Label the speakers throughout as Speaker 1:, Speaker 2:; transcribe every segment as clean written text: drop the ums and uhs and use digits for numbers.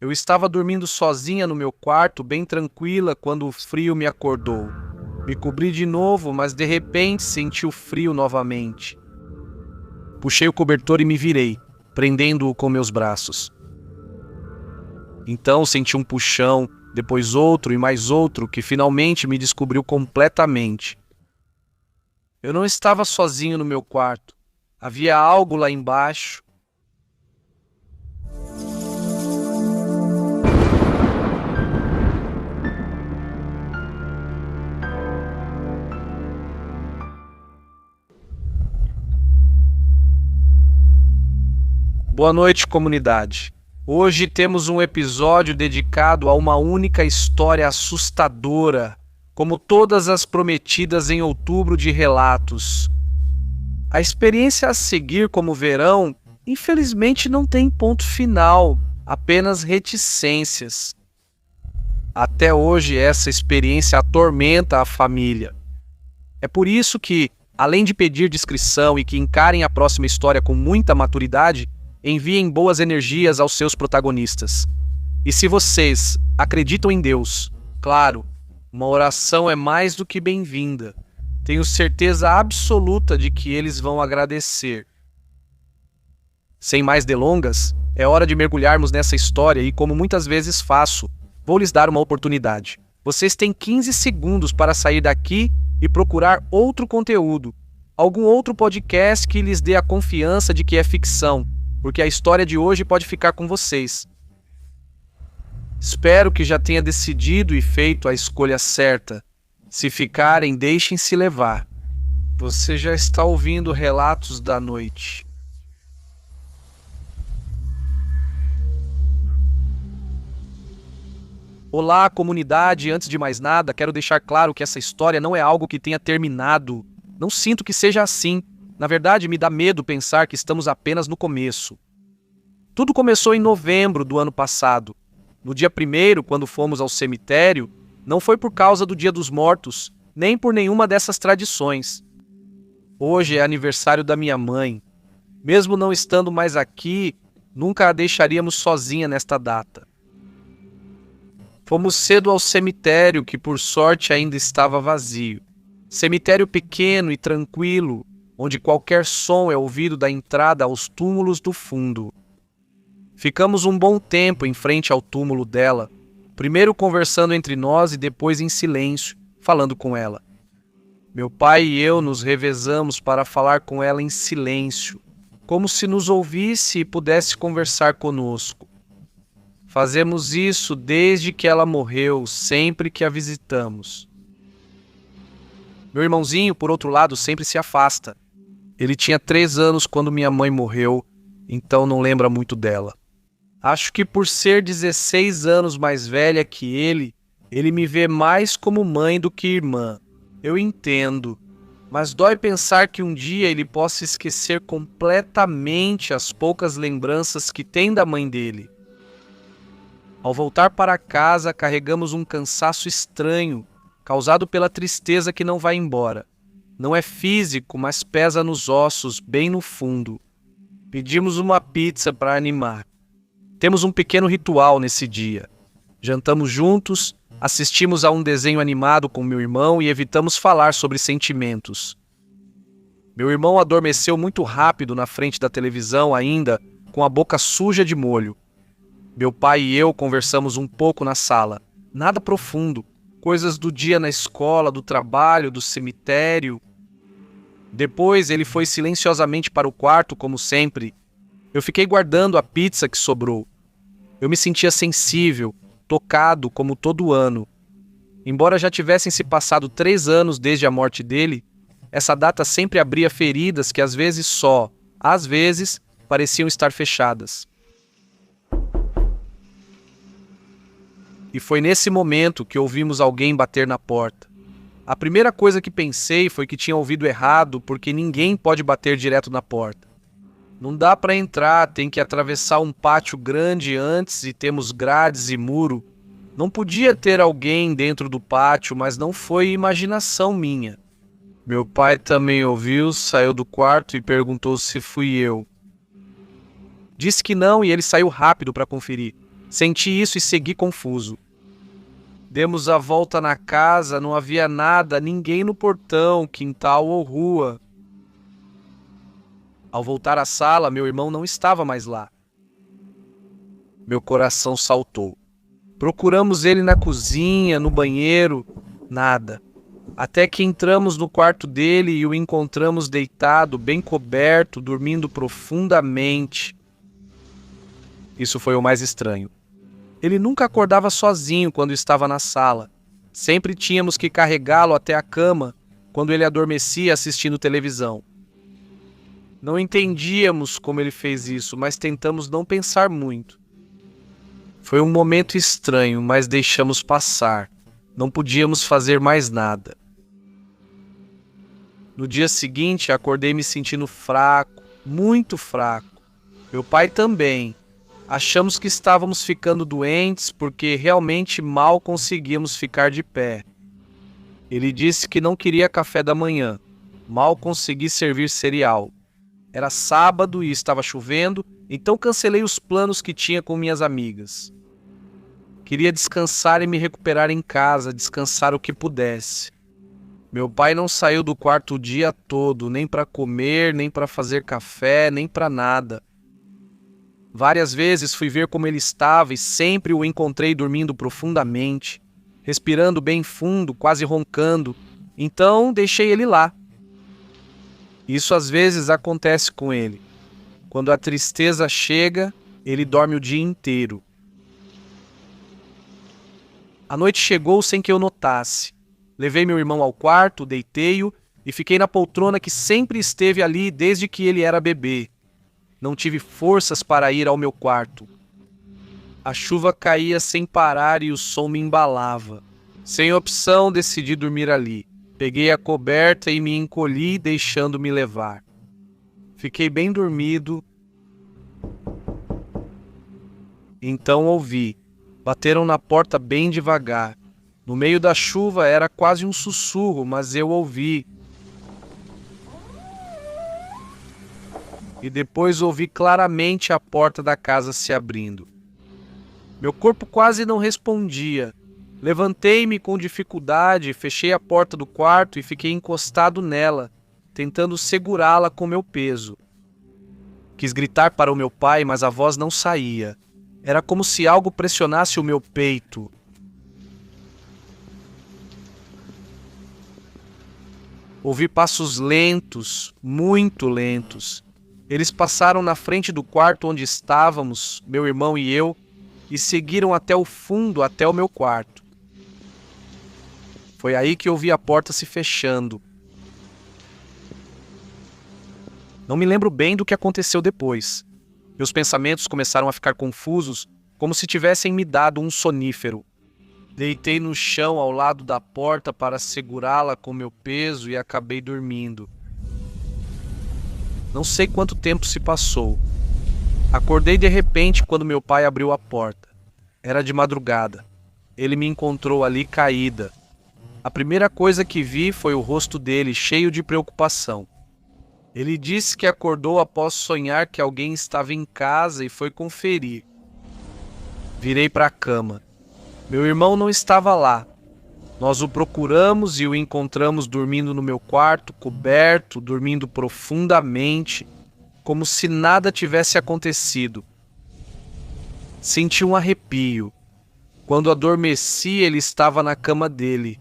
Speaker 1: Eu estava dormindo sozinha no meu quarto, bem tranquila, quando o frio me acordou. Me cobri de novo, mas de repente senti o frio novamente. Puxei o cobertor e me virei, prendendo-o com meus braços. Então senti um puxão, depois outro e mais outro, que finalmente me descobriu completamente. Eu não estava sozinho no meu quarto. Havia algo lá embaixo. Boa noite, comunidade. Hoje temos um episódio dedicado a uma única história assustadora, como todas as prometidas em outubro de relatos. A experiência a seguir, como verão, infelizmente não tem ponto final, apenas reticências. Até hoje essa experiência atormenta a família. É por isso que, além de pedir discrição e que encarem a próxima história com muita maturidade, enviem boas energias aos seus protagonistas. E se vocês acreditam em Deus, claro, uma oração é mais do que bem-vinda. Tenho certeza absoluta de que eles vão agradecer. Sem mais delongas, é hora de mergulharmos nessa história e, como muitas vezes faço, vou lhes dar uma oportunidade. Vocês têm 15 segundos para sair daqui e procurar outro conteúdo, algum outro podcast que lhes dê a confiança de que é ficção, porque a história de hoje pode ficar com vocês. Espero que já tenha decidido e feito a escolha certa. Se ficarem, deixem-se levar. Você já está ouvindo Relatos da Noite. Olá, comunidade. Antes de mais nada, quero deixar claro que essa história não é algo que tenha terminado. Não sinto que seja assim. Na verdade, me dá medo pensar que estamos apenas no começo. Tudo começou em novembro do ano passado. No dia 1º, quando fomos ao cemitério, não foi por causa do Dia dos Mortos, nem por nenhuma dessas tradições. Hoje é aniversário da minha mãe. Mesmo não estando mais aqui, nunca a deixaríamos sozinha nesta data. Fomos cedo ao cemitério, que por sorte ainda estava vazio. Cemitério pequeno e tranquilo, onde qualquer som é ouvido da entrada aos túmulos do fundo. Ficamos um bom tempo em frente ao túmulo dela, primeiro conversando entre nós e depois em silêncio, falando com ela. Meu pai e eu nos revezamos para falar com ela em silêncio, como se nos ouvisse e pudesse conversar conosco. Fazemos isso desde que ela morreu, sempre que a visitamos. Meu irmãozinho, por outro lado, sempre se afasta. Ele tinha 3 anos quando minha mãe morreu, então não lembra muito dela. Acho que por ser 16 anos mais velha que ele me vê mais como mãe do que irmã. Eu entendo, mas dói pensar que um dia ele possa esquecer completamente as poucas lembranças que tem da mãe dele. Ao voltar para casa, carregamos um cansaço estranho, causado pela tristeza que não vai embora. Não é físico, mas pesa nos ossos, bem no fundo. Pedimos uma pizza para animar. Temos um pequeno ritual nesse dia. Jantamos juntos, assistimos a um desenho animado com meu irmão e evitamos falar sobre sentimentos. Meu irmão adormeceu muito rápido na frente da televisão ainda, com a boca suja de molho. Meu pai e eu conversamos um pouco na sala. Nada profundo. Coisas do dia na escola, do trabalho, do cemitério. Depois ele foi silenciosamente para o quarto, como sempre. Eu fiquei guardando a pizza que sobrou. Eu me sentia sensível, tocado como todo ano. Embora já tivessem se passado 3 anos desde a morte dele, essa data sempre abria feridas que às vezes, pareciam estar fechadas. E foi nesse momento que ouvimos alguém bater na porta. A primeira coisa que pensei foi que tinha ouvido errado, porque ninguém pode bater direto na porta. Não dá para entrar, tem que atravessar um pátio grande antes e temos grades e muro. Não podia ter alguém dentro do pátio, mas não foi imaginação minha. Meu pai também ouviu, saiu do quarto e perguntou se fui eu. Disse que não e ele saiu rápido para conferir. Senti isso e segui confuso. Demos a volta na casa, não havia nada, ninguém no portão, quintal ou rua. Ao voltar à sala, meu irmão não estava mais lá. Meu coração saltou. Procuramos ele na cozinha, no banheiro, nada. Até que entramos no quarto dele e o encontramos deitado, bem coberto, dormindo profundamente. Isso foi o mais estranho. Ele nunca acordava sozinho quando estava na sala. Sempre tínhamos que carregá-lo até a cama quando ele adormecia assistindo televisão. Não entendíamos como ele fez isso, mas tentamos não pensar muito. Foi um momento estranho, mas deixamos passar. Não podíamos fazer mais nada. No dia seguinte, acordei me sentindo fraco, muito fraco. Meu pai também. Achamos que estávamos ficando doentes porque realmente mal conseguíamos ficar de pé. Ele disse que não queria café da manhã. Mal consegui servir cereal. Era sábado e estava chovendo, então cancelei os planos que tinha com minhas amigas. Queria descansar e me recuperar em casa, descansar o que pudesse. Meu pai não saiu do quarto o dia todo, nem para comer, nem para fazer café, nem para nada. Várias vezes fui ver como ele estava e sempre o encontrei dormindo profundamente, respirando bem fundo, quase roncando. Então deixei ele lá. Isso às vezes acontece com ele. Quando a tristeza chega, ele dorme o dia inteiro. A noite chegou sem que eu notasse. Levei meu irmão ao quarto, deitei-o e fiquei na poltrona que sempre esteve ali desde que ele era bebê. Não tive forças para ir ao meu quarto. A chuva caía sem parar e o som me embalava. Sem opção, decidi dormir ali. Peguei a coberta e me encolhi, deixando-me levar. Fiquei bem dormido. Então ouvi. Bateram na porta bem devagar. No meio da chuva era quase um sussurro, mas eu ouvi. E depois ouvi claramente a porta da casa se abrindo. Meu corpo quase não respondia. Levantei-me com dificuldade, fechei a porta do quarto e fiquei encostado nela, tentando segurá-la com meu peso. Quis gritar para o meu pai, mas a voz não saía. Era como se algo pressionasse o meu peito. Ouvi passos lentos, muito lentos. Eles passaram na frente do quarto onde estávamos, meu irmão e eu, e seguiram até o fundo, até o meu quarto. Foi aí que ouvi a porta se fechando. Não me lembro bem do que aconteceu depois. Meus pensamentos começaram a ficar confusos, como se tivessem me dado um sonífero. Deitei no chão ao lado da porta para segurá-la com meu peso e acabei dormindo. Não sei quanto tempo se passou. Acordei de repente quando meu pai abriu a porta. Era de madrugada. Ele me encontrou ali caída. A primeira coisa que vi foi o rosto dele cheio de preocupação. Ele disse que acordou após sonhar que alguém estava em casa e foi conferir. Virei para a cama. Meu irmão não estava lá. Nós o procuramos e o encontramos dormindo no meu quarto, coberto, dormindo profundamente, como se nada tivesse acontecido. Senti um arrepio. Quando adormeci, ele estava na cama dele.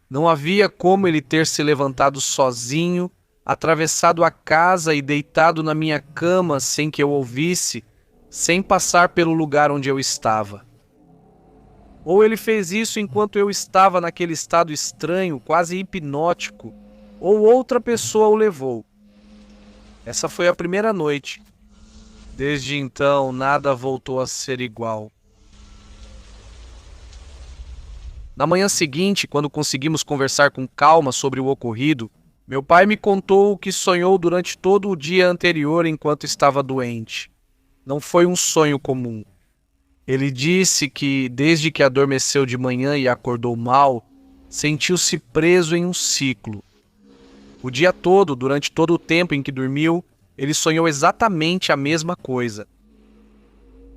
Speaker 1: Não havia como ele ter se levantado sozinho, atravessado a casa e deitado na minha cama sem que eu ouvisse, sem passar pelo lugar onde eu estava. Ou ele fez isso enquanto eu estava naquele estado estranho, quase hipnótico, ou outra pessoa o levou. Essa foi a primeira noite. Desde então, nada voltou a ser igual. Na manhã seguinte, quando conseguimos conversar com calma sobre o ocorrido, meu pai me contou o que sonhou durante todo o dia anterior enquanto estava doente. Não foi um sonho comum. Ele disse que, desde que adormeceu de manhã e acordou mal, sentiu-se preso em um ciclo. O dia todo, durante todo o tempo em que dormiu, ele sonhou exatamente a mesma coisa.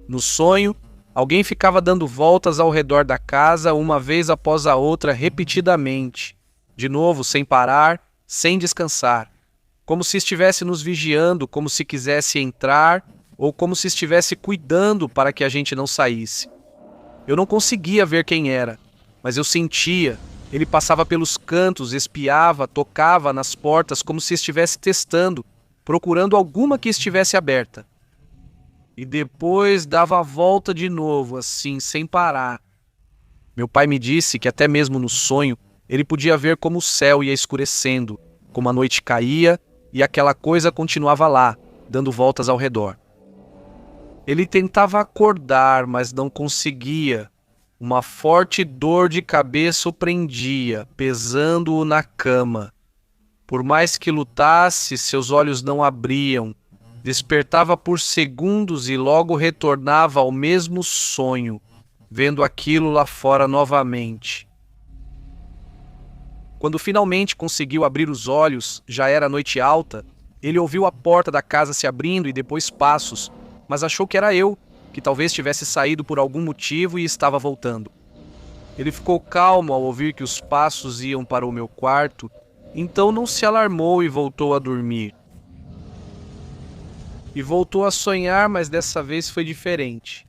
Speaker 1: No sonho, Alguém ficava dando voltas ao redor da casa, uma vez após a outra, repetidamente. De novo, sem parar, sem descansar. Como se estivesse nos vigiando, como se quisesse entrar, ou como se estivesse cuidando para que a gente não saísse. Eu não conseguia ver quem era, mas eu sentia. Ele passava pelos cantos, espiava, tocava nas portas como se estivesse testando, procurando alguma que estivesse aberta. E depois dava a volta de novo, assim, sem parar. Meu pai me disse que até mesmo no sonho, ele podia ver como o céu ia escurecendo, como a noite caía e aquela coisa continuava lá, dando voltas ao redor. Ele tentava acordar, mas não conseguia. Uma forte dor de cabeça o prendia, pesando-o na cama. Por mais que lutasse, seus olhos não abriam. Despertava por segundos e logo retornava ao mesmo sonho, vendo aquilo lá fora novamente. Quando finalmente conseguiu abrir os olhos, já era noite alta, ele ouviu a porta da casa se abrindo e depois passos, mas achou que era eu, que talvez tivesse saído por algum motivo e estava voltando. Ele ficou calmo ao ouvir que os passos iam para o meu quarto, então não se alarmou e voltou a dormir. E voltou a sonhar, mas dessa vez foi diferente.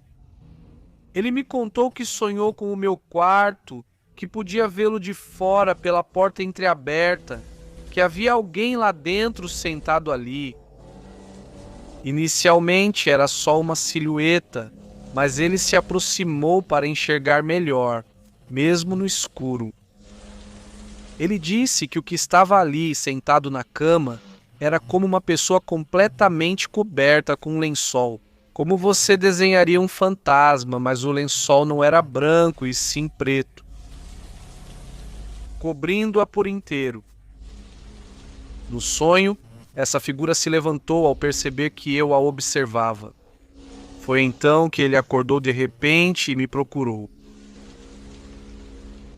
Speaker 1: Ele me contou que sonhou com o meu quarto, que podia vê-lo de fora pela porta entreaberta, que havia alguém lá dentro sentado ali. Inicialmente era só uma silhueta, mas ele se aproximou para enxergar melhor, mesmo no escuro. Ele disse que o que estava ali, sentado na cama, era como uma pessoa completamente coberta com um lençol. Como você desenharia um fantasma, mas o lençol não era branco e sim preto, cobrindo-a por inteiro. No sonho, essa figura se levantou ao perceber que eu a observava. Foi então que ele acordou de repente e me procurou.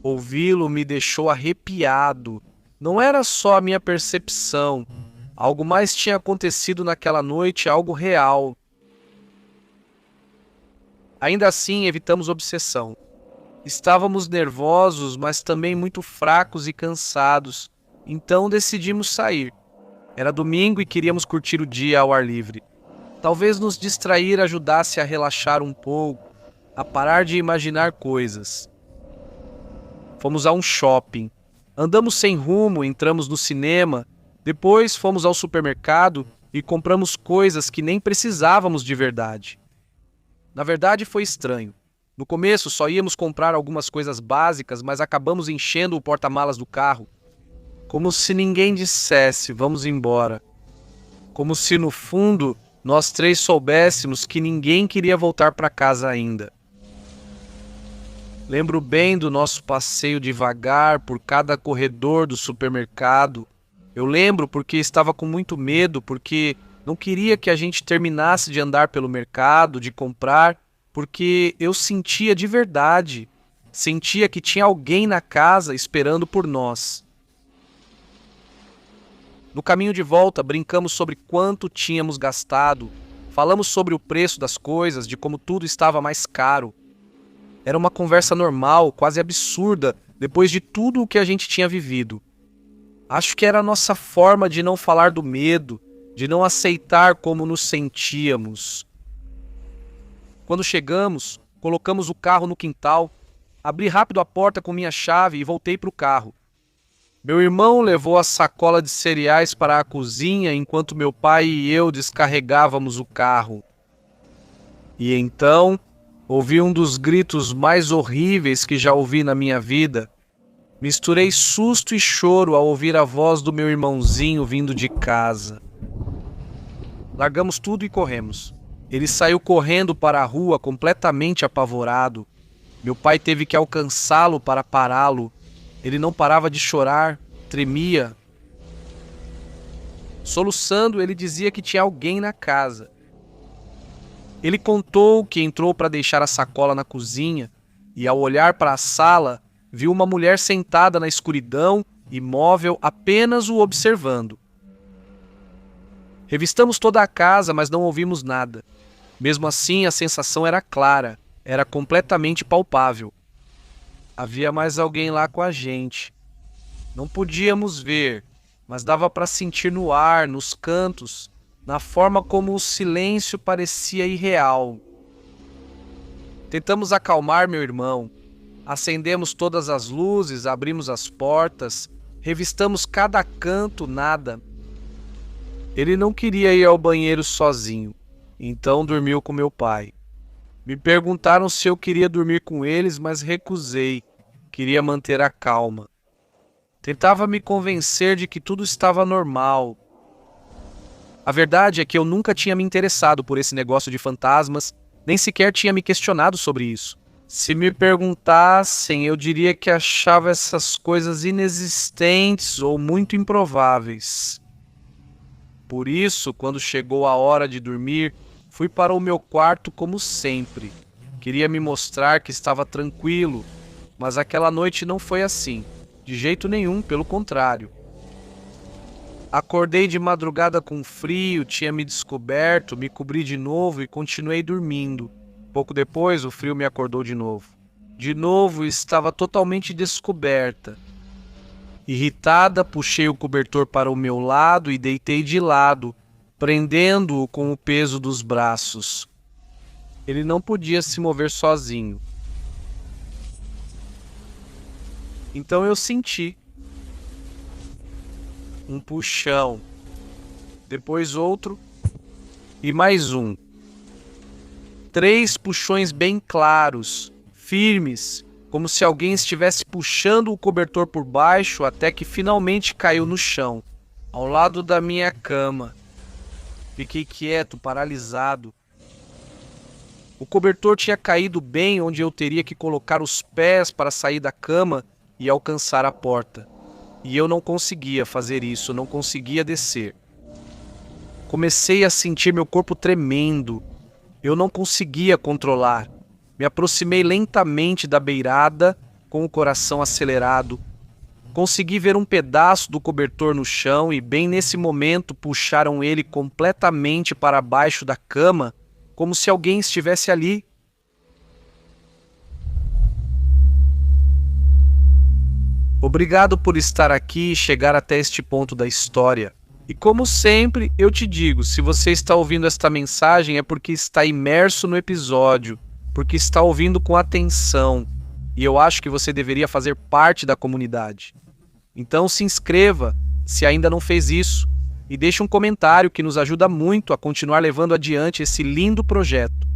Speaker 1: Ouvi-lo me deixou arrepiado. Não era só a minha percepção. Algo mais tinha acontecido naquela noite, algo real. Ainda assim, evitamos obsessão. Estávamos nervosos, mas também muito fracos e cansados. Então decidimos sair. Era domingo e queríamos curtir o dia ao ar livre. Talvez nos distrair ajudasse a relaxar um pouco, a parar de imaginar coisas. Fomos a um shopping. Andamos sem rumo, entramos no cinema. Depois fomos ao supermercado e compramos coisas que nem precisávamos de verdade. Na verdade, foi estranho. No começo só íamos comprar algumas coisas básicas, mas acabamos enchendo o porta-malas do carro. Como se ninguém dissesse, vamos embora. Como se no fundo nós três soubéssemos que ninguém queria voltar para casa ainda. Lembro bem do nosso passeio devagar por cada corredor do supermercado. Eu lembro porque estava com muito medo, porque não queria que a gente terminasse de andar pelo mercado, de comprar, porque eu sentia de verdade, sentia que tinha alguém na casa esperando por nós. No caminho de volta, brincamos sobre quanto tínhamos gastado, falamos sobre o preço das coisas, de como tudo estava mais caro. Era uma conversa normal, quase absurda, depois de tudo o que a gente tinha vivido. Acho que era a nossa forma de não falar do medo, de não aceitar como nos sentíamos. Quando chegamos, colocamos o carro no quintal, abri rápido a porta com minha chave e voltei para o carro. Meu irmão levou a sacola de cereais para a cozinha enquanto meu pai e eu descarregávamos o carro. E então, ouvi um dos gritos mais horríveis que já ouvi na minha vida. Misturei susto e choro ao ouvir a voz do meu irmãozinho vindo de casa. Largamos tudo e corremos. Ele saiu correndo para a rua completamente apavorado. Meu pai teve que alcançá-lo para pará-lo. Ele não parava de chorar, tremia. Soluçando, ele dizia que tinha alguém na casa. Ele contou que entrou para deixar a sacola na cozinha e, ao olhar para a sala, viu uma mulher sentada na escuridão, imóvel, apenas o observando. Revistamos toda a casa, mas não ouvimos nada. Mesmo assim, a sensação era clara. era completamente palpável. Havia mais alguém lá com a gente. Não podíamos ver, mas dava para sentir no ar, nos cantos, na forma como o silêncio parecia irreal. Tentamos acalmar meu irmão. Acendemos todas as luzes, abrimos as portas, revistamos cada canto, nada. Ele não queria ir ao banheiro sozinho, então dormiu com meu pai. Me perguntaram se eu queria dormir com eles, mas recusei. Queria manter a calma. Tentava me convencer de que tudo estava normal. A verdade é que eu nunca tinha me interessado por esse negócio de fantasmas, nem sequer tinha me questionado sobre isso. Se me perguntassem, eu diria que achava essas coisas inexistentes ou muito improváveis. Por isso, quando chegou a hora de dormir, fui para o meu quarto como sempre. Queria me mostrar que estava tranquilo, mas aquela noite não foi assim. De jeito nenhum, pelo contrário. Acordei de madrugada com frio, tinha me descoberto, me cobri de novo e continuei dormindo. Pouco depois, o frio me acordou de novo. De novo, estava totalmente descoberta. Irritada, puxei o cobertor para o meu lado e deitei de lado, prendendo-o com o peso dos braços. Ele não podia se mover sozinho. Então eu senti um puxão, depois outro e mais um. 3 puxões bem claros, firmes, como se alguém estivesse puxando o cobertor por baixo até que finalmente caiu no chão, ao lado da minha cama. Fiquei quieto, paralisado. O cobertor tinha caído bem onde eu teria que colocar os pés para sair da cama e alcançar a porta. E eu não conseguia fazer isso, não conseguia descer. Comecei a sentir meu corpo tremendo. Eu não conseguia controlar. Me aproximei lentamente da beirada, com o coração acelerado. Consegui ver um pedaço do cobertor no chão e bem nesse momento puxaram ele completamente para baixo da cama, como se alguém estivesse ali. Obrigado por estar aqui e chegar até este ponto da história. E como sempre, eu te digo, se você está ouvindo esta mensagem é porque está imerso no episódio, porque está ouvindo com atenção, e eu acho que você deveria fazer parte da comunidade. Então se inscreva, se ainda não fez isso, e deixe um comentário que nos ajuda muito a continuar levando adiante esse lindo projeto,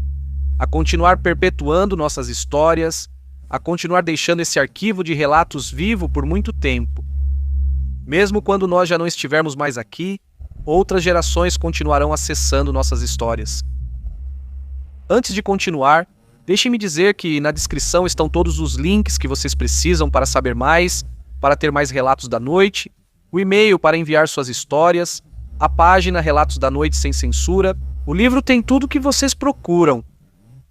Speaker 1: a continuar perpetuando nossas histórias, a continuar deixando esse arquivo de relatos vivo por muito tempo. Mesmo quando nós já não estivermos mais aqui, outras gerações continuarão acessando nossas histórias. Antes de continuar, deixem-me dizer que na descrição estão todos os links que vocês precisam para saber mais, para ter mais relatos da noite, o e-mail para enviar suas histórias, a página Relatos da Noite Sem Censura. O livro tem tudo o que vocês procuram.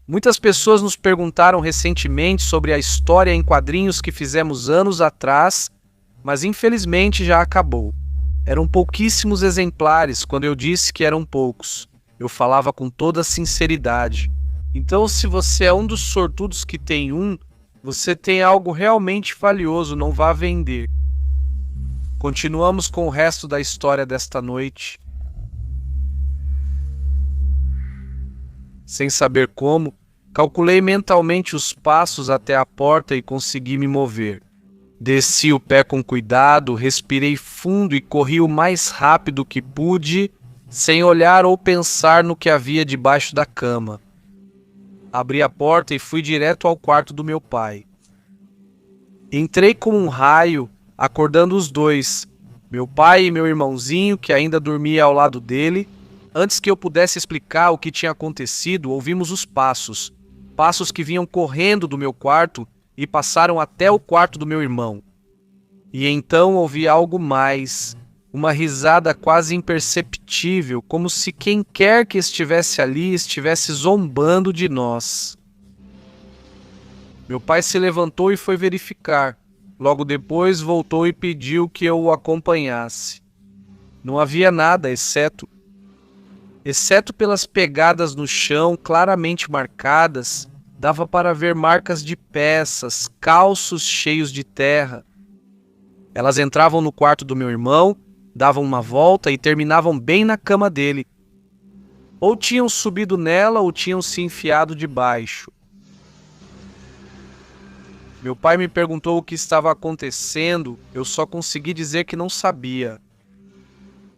Speaker 1: Muitas pessoas nos perguntaram recentemente sobre a história em quadrinhos que fizemos anos atrás, mas infelizmente já acabou. Eram pouquíssimos exemplares quando eu disse que eram poucos. Eu falava com toda sinceridade. Então, se você é um dos sortudos que tem um, você tem algo realmente valioso, não vá vender. Continuamos com o resto da história desta noite. Sem saber como, calculei mentalmente os passos até a porta e consegui me mover. Desci o pé com cuidado, respirei fundo e corri o mais rápido que pude, sem olhar ou pensar no que havia debaixo da cama. Abri a porta e fui direto ao quarto do meu pai. Entrei como um raio, acordando os dois, meu pai e meu irmãozinho, que ainda dormia ao lado dele. Antes que eu pudesse explicar o que tinha acontecido, ouvimos os passos. Passos que vinham correndo do meu quarto e passaram até o quarto do meu irmão. E então ouvi algo mais, uma risada quase imperceptível, como se quem quer que estivesse ali estivesse zombando de nós. Meu pai se levantou e foi verificar. Logo depois voltou e pediu que eu o acompanhasse. Não havia nada, exceto pelas pegadas no chão claramente marcadas, Dava para ver marcas de peças, calços cheios de terra. Elas entravam no quarto do meu irmão, davam uma volta e terminavam bem na cama dele. Ou tinham subido nela ou tinham se enfiado debaixo. Meu pai me perguntou o que estava acontecendo, eu só consegui dizer que não sabia.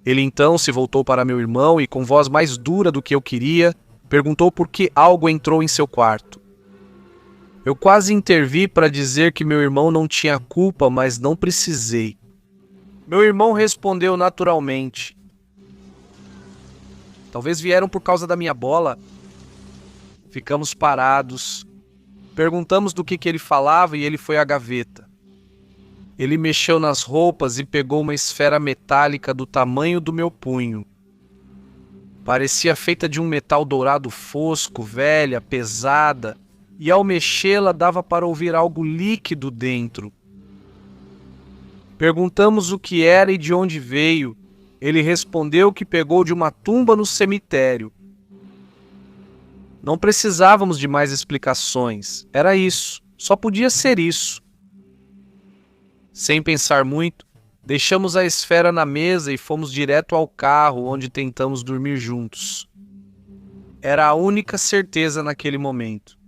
Speaker 1: Ele então se voltou para meu irmão e, com voz mais dura do que eu queria, perguntou por que algo entrou em seu quarto. Eu quase intervi para dizer que meu irmão não tinha culpa, mas não precisei. Meu irmão respondeu naturalmente. Talvez vieram por causa da minha bola. Ficamos parados. Perguntamos do que ele falava e ele foi à gaveta. Ele mexeu nas roupas e pegou uma esfera metálica do tamanho do meu punho. Parecia feita de um metal dourado fosco, velha, pesada, e ao mexê-la dava para ouvir algo líquido dentro. Perguntamos o que era e de onde veio. Ele respondeu que pegou de uma tumba no cemitério. Não precisávamos de mais explicações. Era isso. Só podia ser isso. Sem pensar muito, deixamos a esfera na mesa e fomos direto ao carro, onde tentamos dormir juntos. Era a única certeza naquele momento.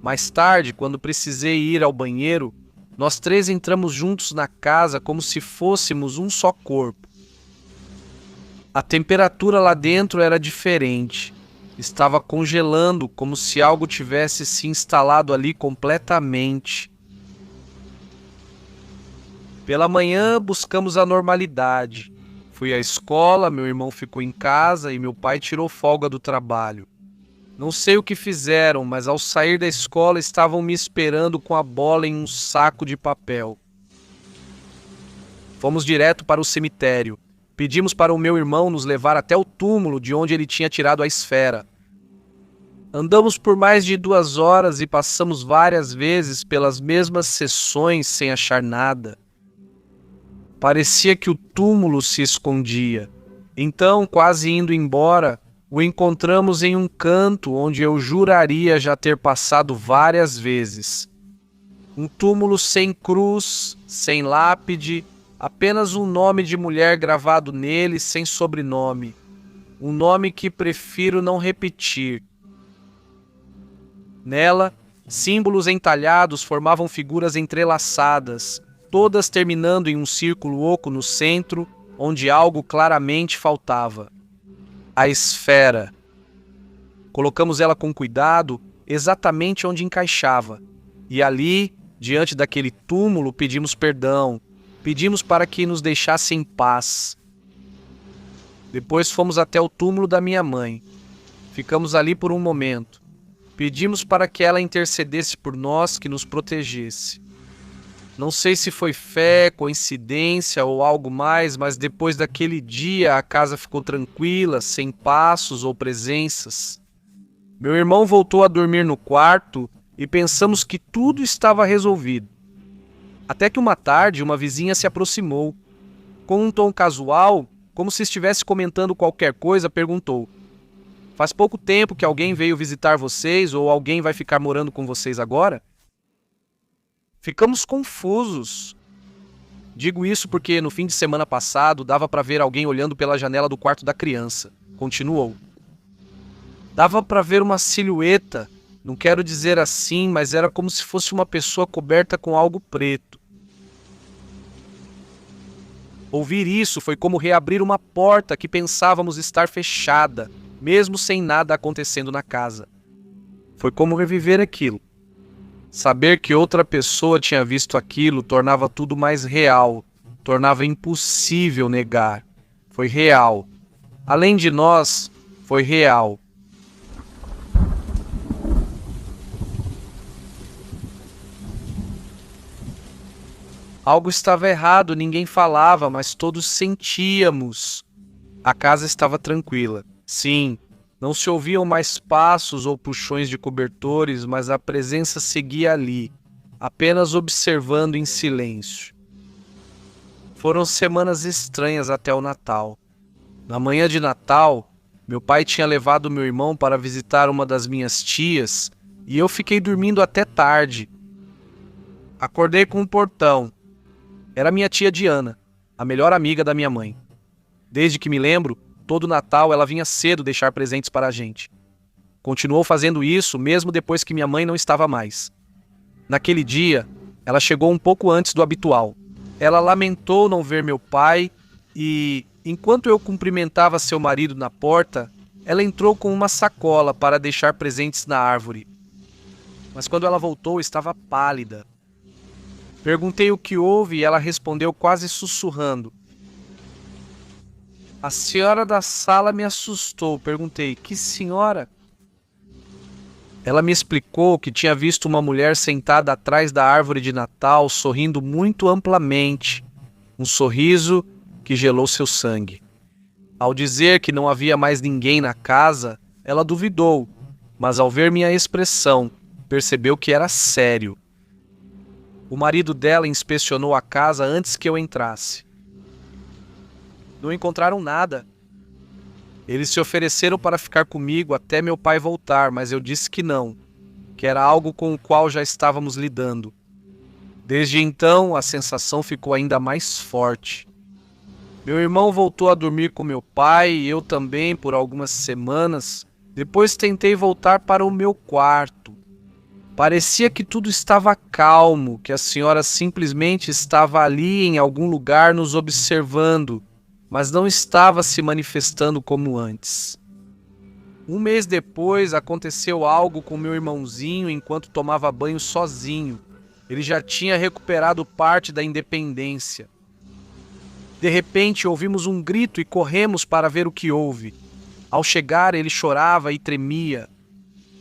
Speaker 1: Mais tarde, quando precisei ir ao banheiro, nós três entramos juntos na casa como se fôssemos um só corpo. A temperatura lá dentro era diferente. Estava congelando, como se algo tivesse se instalado ali completamente. Pela manhã, buscamos a normalidade. Fui à escola, meu irmão ficou em casa e meu pai tirou folga do trabalho. Não sei o que fizeram, mas ao sair da escola estavam me esperando com a bola em um saco de papel. Fomos direto para o cemitério. Pedimos para o meu irmão nos levar até o túmulo de onde ele tinha tirado a esfera. Andamos por mais de 2 horas e passamos várias vezes pelas mesmas seções sem achar nada. Parecia que o túmulo se escondia. Então, quase indo embora, o encontramos em um canto onde eu juraria já ter passado várias vezes. Um túmulo sem cruz, sem lápide, apenas um nome de mulher gravado nele sem sobrenome. Um nome que prefiro não repetir. Nela, símbolos entalhados formavam figuras entrelaçadas, todas terminando em um círculo oco no centro, onde algo claramente faltava. A esfera. Colocamos ela com cuidado, exatamente onde encaixava. E ali, diante daquele túmulo, pedimos perdão. Pedimos para que nos deixasse em paz. Depois fomos até o túmulo da minha mãe. Ficamos ali por um momento. Pedimos para que ela intercedesse por nós, que nos protegesse. Não sei se foi fé, coincidência ou algo mais, mas depois daquele dia a casa ficou tranquila, sem passos ou presenças. Meu irmão voltou a dormir no quarto e pensamos que tudo estava resolvido. Até que uma tarde uma vizinha se aproximou. Com um tom casual, como se estivesse comentando qualquer coisa, perguntou: "Faz pouco tempo que alguém veio visitar vocês ou alguém vai ficar morando com vocês agora?" Ficamos confusos. Digo isso porque no fim de semana passado dava para ver alguém olhando pela janela do quarto da criança. Continuou. Dava para ver uma silhueta, não quero dizer assim, mas era como se fosse uma pessoa coberta com algo preto. Ouvir isso foi como reabrir uma porta que pensávamos estar fechada, mesmo sem nada acontecendo na casa. Foi como reviver aquilo. Saber que outra pessoa tinha visto aquilo tornava tudo mais real, tornava impossível negar. Foi real. Além de nós, foi real. Algo estava errado, ninguém falava, mas todos sentíamos. A casa estava tranquila. Sim, não se ouviam mais passos ou puxões de cobertores, mas a presença seguia ali, apenas observando em silêncio. Foram semanas estranhas até o Natal. Na manhã de Natal, meu pai tinha levado meu irmão para visitar uma das minhas tias, e eu fiquei dormindo até tarde. Acordei com um portão. Era minha tia Diana, a melhor amiga da minha mãe. Desde que me lembro, todo Natal ela vinha cedo deixar presentes para a gente. Continuou fazendo isso mesmo depois que minha mãe não estava mais. Naquele dia, ela chegou um pouco antes do habitual. Ela lamentou não ver meu pai e, enquanto eu cumprimentava seu marido na porta, ela entrou com uma sacola para deixar presentes na árvore. Mas quando ela voltou, estava pálida. Perguntei o que houve e ela respondeu quase sussurrando. A senhora da sala me assustou. Perguntei, que senhora? Ela me explicou que tinha visto uma mulher sentada atrás da árvore de Natal, sorrindo muito amplamente. Um sorriso que gelou seu sangue. Ao dizer que não havia mais ninguém na casa, ela duvidou, mas ao ver minha expressão, percebeu que era sério. O marido dela inspecionou a casa antes que eu entrasse. Não encontraram nada. Eles se ofereceram para ficar comigo até meu pai voltar, mas eu disse que não, que era algo com o qual já estávamos lidando. Desde então, a sensação ficou ainda mais forte. Meu irmão voltou a dormir com meu pai e eu também por algumas semanas. Depois tentei voltar para o meu quarto. Parecia que tudo estava calmo, que a senhora simplesmente estava ali em algum lugar nos observando, mas não estava se manifestando como antes. Um mês depois, aconteceu algo com meu irmãozinho enquanto tomava banho sozinho. Ele já tinha recuperado parte da independência. De repente, ouvimos um grito e corremos para ver o que houve. Ao chegar, ele chorava e tremia.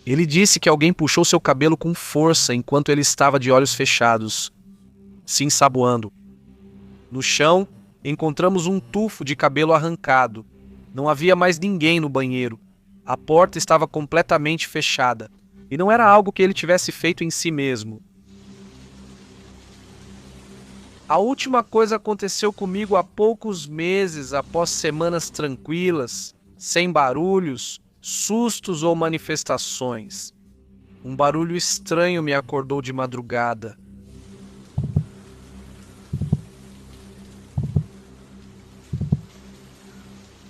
Speaker 1: Ele disse que alguém puxou seu cabelo com força enquanto ele estava de olhos fechados, se ensaboando. No chão, encontramos um tufo de cabelo arrancado. Não havia mais ninguém no banheiro. A porta estava completamente fechada. E não era algo que ele tivesse feito em si mesmo. A última coisa aconteceu comigo há poucos meses, após semanas tranquilas, sem barulhos, sustos ou manifestações. Um barulho estranho me acordou de madrugada.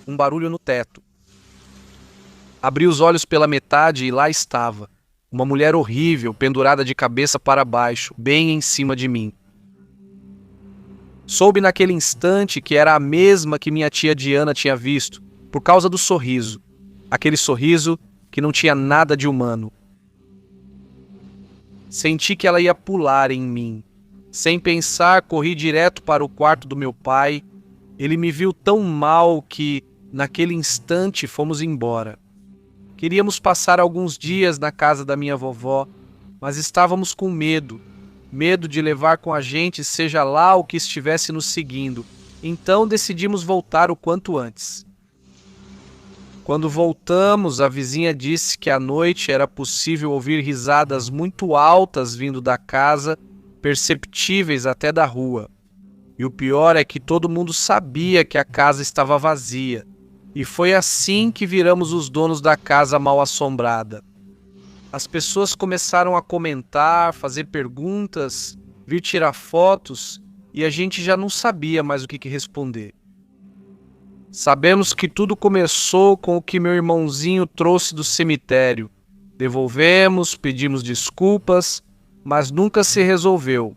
Speaker 1: Um barulho no teto. Abri os olhos pela metade e lá estava, uma mulher horrível, pendurada de cabeça para baixo, bem em cima de mim. Soube naquele instante que era a mesma que minha tia Diana tinha visto, por causa do sorriso. Aquele sorriso que não tinha nada de humano. Senti que ela ia pular em mim. Sem pensar, corri direto para o quarto do meu pai. Ele me viu tão mal que, naquele instante, fomos embora. Queríamos passar alguns dias na casa da minha vovó, mas estávamos com medo. Medo de levar com a gente seja lá o que estivesse nos seguindo. Então decidimos voltar o quanto antes. Quando voltamos, a vizinha disse que à noite era possível ouvir risadas muito altas vindo da casa, perceptíveis até da rua. E o pior é que todo mundo sabia que a casa estava vazia. E foi assim que viramos os donos da casa mal-assombrada. As pessoas começaram a comentar, fazer perguntas, vir tirar fotos, e a gente já não sabia mais o que responder. Sabemos que tudo começou com o que meu irmãozinho trouxe do cemitério. Devolvemos, pedimos desculpas, mas nunca se resolveu.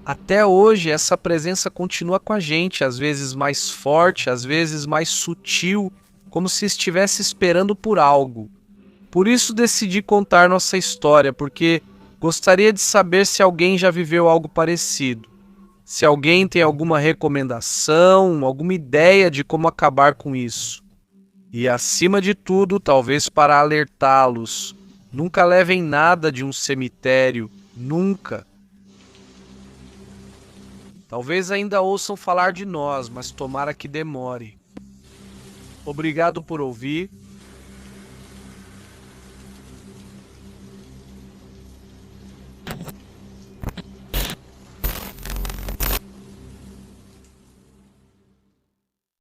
Speaker 1: Até hoje, essa presença continua com a gente, às vezes mais forte, às vezes mais sutil, como se estivesse esperando por algo. Por isso decidi contar nossa história, porque gostaria de saber se alguém já viveu algo parecido. Se alguém tem alguma recomendação, alguma ideia de como acabar com isso. E acima de tudo, talvez para alertá-los, nunca levem nada de um cemitério, nunca. Talvez ainda ouçam falar de nós, mas tomara que demore. Obrigado por ouvir.